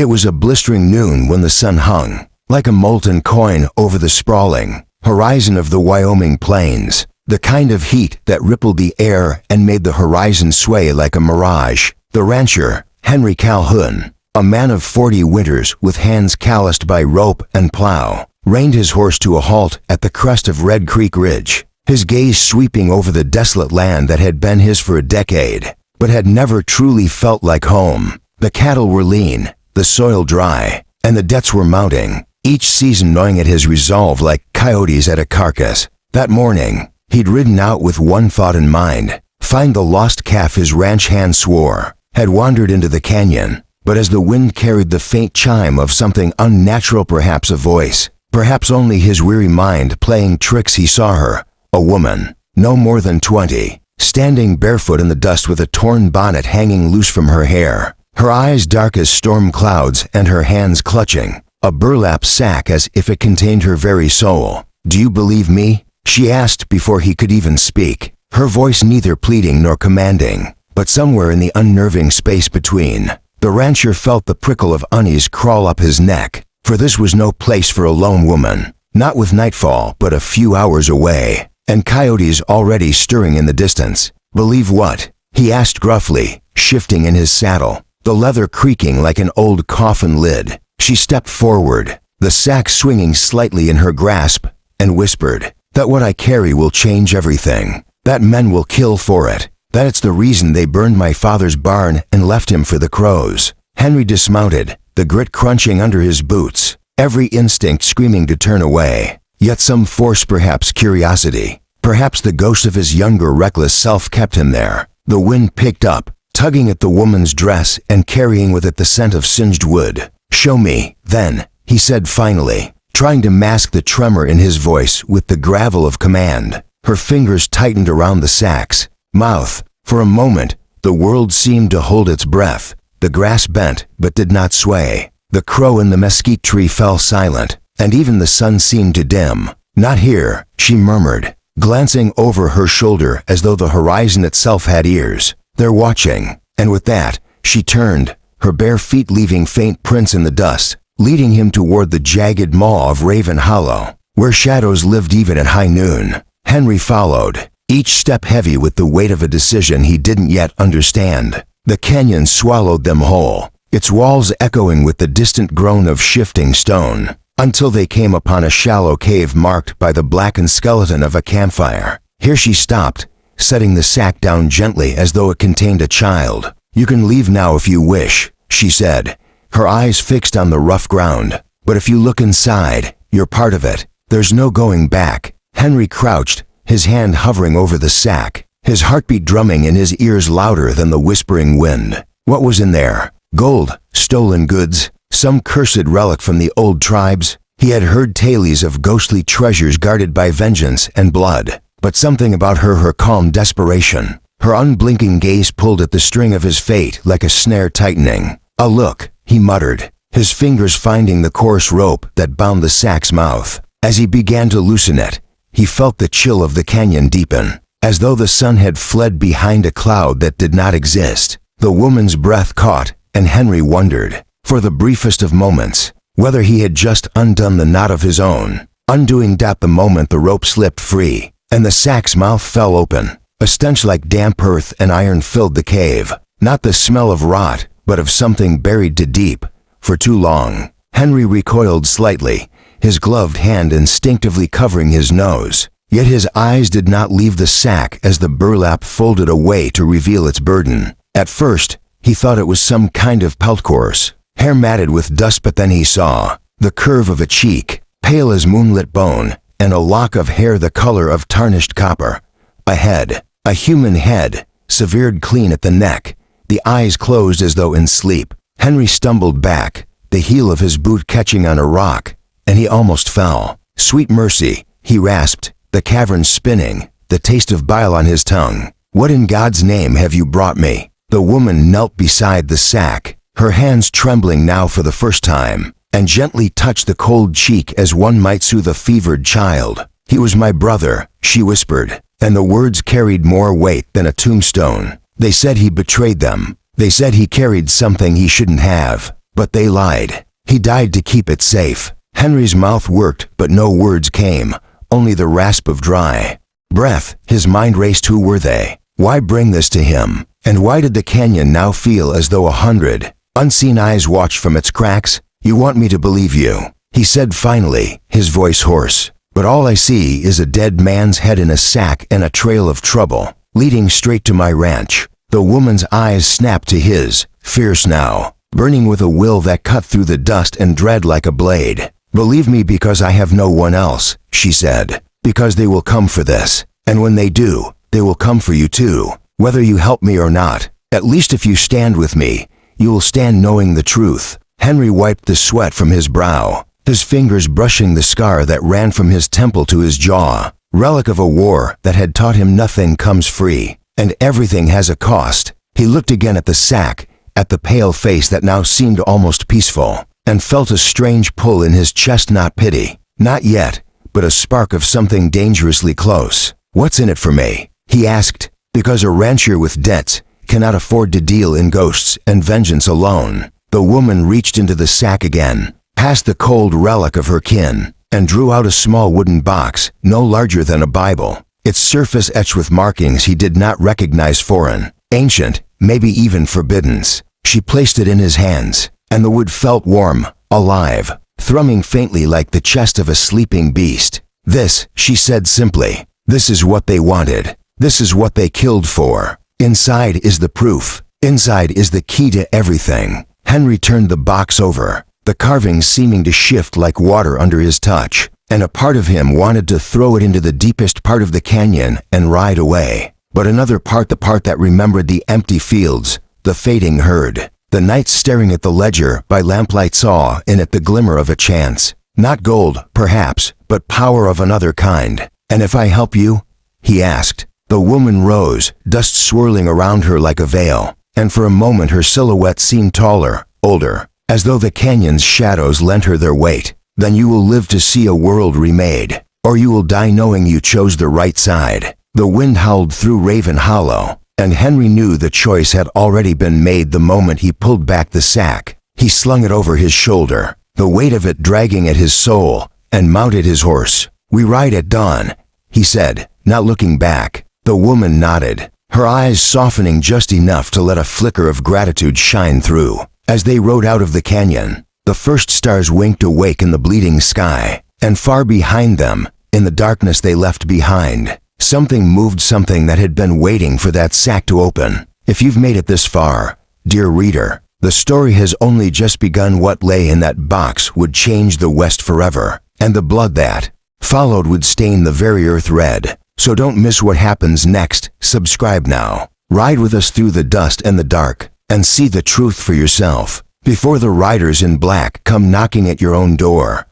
It was a blistering noon when the sun hung, like a molten coin over the sprawling horizon of the Wyoming plains, the kind of heat that rippled the air and made the horizon sway like a mirage. The rancher, Henry Calhoun, a man of 40 winters with hands calloused by rope and plow, reined his horse to a halt at the crest of Red Creek Ridge, his gaze sweeping over the desolate land that had been his for a decade, but had never truly felt like home. The cattle were lean, the soil dry, and the debts were mounting, each season gnawing at his resolve like coyotes at a carcass. That morning, he'd ridden out with one thought in mind: find the lost calf his ranch hand swore had wandered into the canyon. But as the wind carried the faint chime of something unnatural, perhaps a voice, perhaps only his weary mind playing tricks, he saw her, a woman, no more than 20, standing barefoot in the dust with a torn bonnet hanging loose from her hair, her eyes dark as storm clouds and her hands clutching a burlap sack as if it contained her very soul. "Do you believe me?" she asked before he could even speak, her voice neither pleading nor commanding, but somewhere in the unnerving space between. The rancher felt the prickle of unease crawl up his neck, for this was no place for a lone woman, not with nightfall but a few hours away, and coyotes already stirring in the distance. "Believe what?" he asked gruffly, shifting in his saddle, the leather creaking like an old coffin lid. She stepped forward, the sack swinging slightly in her grasp, and whispered, "That what I carry will change everything. That men will kill for it. That it's the reason they burned my father's barn and left him for the crows." Henry dismounted, the grit crunching under his boots, every instinct screaming to turn away. Yet some force, perhaps curiosity, perhaps the ghost of his younger reckless self kept him there. The wind picked up, tugging at the woman's dress and carrying with it the scent of singed wood. "Show me, then," he said finally, trying to mask the tremor in his voice with the gravel of command. Her fingers tightened around the sack's mouth. For a moment, the world seemed to hold its breath. The grass bent but did not sway. The crow in the mesquite tree fell silent, and even the sun seemed to dim. "Not here," she murmured, glancing over her shoulder as though the horizon itself had ears. "They're watching." And with that, she turned, her bare feet leaving faint prints in the dust, leading him toward the jagged maw of Raven Hollow, where shadows lived even at high noon. Henry followed, each step heavy with the weight of a decision he didn't yet understand. The canyon swallowed them whole, its walls echoing with the distant groan of shifting stone, until they came upon a shallow cave marked by the blackened skeleton of a campfire. Here she stopped, setting the sack down gently as though it contained a child. "You can leave now if you wish," she said, her eyes fixed on the rough ground. "But if you look inside, you're part of it. There's no going back." Henry crouched, his hand hovering over the sack, his heartbeat drumming in his ears louder than the whispering wind. What was in there? Gold, stolen goods, some cursed relic from the old tribes? He had heard tales of ghostly treasures guarded by vengeance and blood, but something about her calm desperation, her unblinking gaze pulled at the string of his fate like a snare tightening. "A look," he muttered, his fingers finding the coarse rope that bound the sack's mouth. As he began to loosen it, he felt the chill of the canyon deepen, as though the sun had fled behind a cloud that did not exist. The woman's breath caught, and Henry wondered, for the briefest of moments, whether he had just undone the knot of his own. Undoing that the moment the rope slipped free, and the sack's mouth fell open. A stench like damp earth and iron filled the cave, not the smell of rot, but of something buried too deep, for too long. Henry recoiled slightly, his gloved hand instinctively covering his nose. Yet his eyes did not leave the sack as the burlap folded away to reveal its burden. At first, he thought it was some kind of pelt course, hair matted with dust, but then he saw the curve of a cheek, pale as moonlit bone, and a lock of hair the color of tarnished copper. A head, a human head, severed clean at the neck, the eyes closed as though in sleep. Henry stumbled back, the heel of his boot catching on a rock, and he almost fell. "Sweet mercy," he rasped, the cavern spinning, the taste of bile on his tongue. "What in God's name have you brought me?" The woman knelt beside the sack, her hands trembling now for the first time, and gently touched the cold cheek as one might soothe a fevered child. "He was my brother," she whispered, and the words carried more weight than a tombstone. "They said he betrayed them. They said he carried something he shouldn't have. But they lied. He died to keep it safe. Henry's mouth worked, but no words came, only the rasp of dry breath. His mind raced. Who were they? Why bring this to him? And why did the canyon now feel as though 100 unseen eyes watched from its cracks? You want me to believe you, he said finally, his voice hoarse. But all I see is a dead man's head in a sack and a trail of trouble, leading straight to my ranch. The woman's eyes snapped to his, fierce now, burning with a will that cut through the dust and dread like a blade. Believe me because I have no one else, she said. Because they will come for this. And when they do, they will come for you too. Whether you help me or not, at least if you stand with me, you will stand knowing the truth. Henry wiped the sweat from his brow, his fingers brushing the scar that ran from his temple to his jaw, relic of a war that had taught him nothing comes free, and everything has a cost. He looked again at the sack, at the pale face that now seemed almost peaceful, and felt a strange pull in his chest. Not pity, not yet, but a spark of something dangerously close. What's in it for me? He asked, because a rancher with debts cannot afford to deal in ghosts and vengeance alone. The woman reached into the sack again, past the cold relic of her kin, and drew out a small wooden box, no larger than a Bible, its surface etched with markings he did not recognize, foreign, ancient, maybe even forbidden. She placed it in his hands, and the wood felt warm, alive, thrumming faintly like the chest of a sleeping beast. This, she said simply, this is what they wanted. This is what they killed for. Inside is the proof. Inside is the key to everything. Henry turned the box over, the carvings seeming to shift like water under his touch, and a part of him wanted to throw it into the deepest part of the canyon and ride away. But another part, the part that remembered the empty fields, the fading herd, the nights staring at the ledger by lamplight, saw in it the glimmer of a chance. Not gold, perhaps, but power of another kind. And if I help you? He asked. The woman rose, dust swirling around her like a veil, and for a moment her silhouette seemed taller, older, as though the canyon's shadows lent her their weight. Then you will live to see a world remade, or you will die knowing you chose the right side. The wind howled through Raven Hollow, and Henry knew the choice had already been made the moment he pulled back the sack. He slung it over his shoulder, the weight of it dragging at his soul, and mounted his horse. We ride at dawn, he said, not looking back. The woman nodded, her eyes softening just enough to let a flicker of gratitude shine through. As they rode out of the canyon, the first stars winked awake in the bleeding sky, and far behind them, in the darkness they left behind, something moved, something that had been waiting for that sack to open. If you've made it this far, dear reader, the story has only just begun. What lay in that box would change the West forever, and the blood that followed would stain the very earth red. So don't miss what happens next. Subscribe now. Ride with us through the dust and the dark, and see the truth for yourself, before the riders in black come knocking at your own door.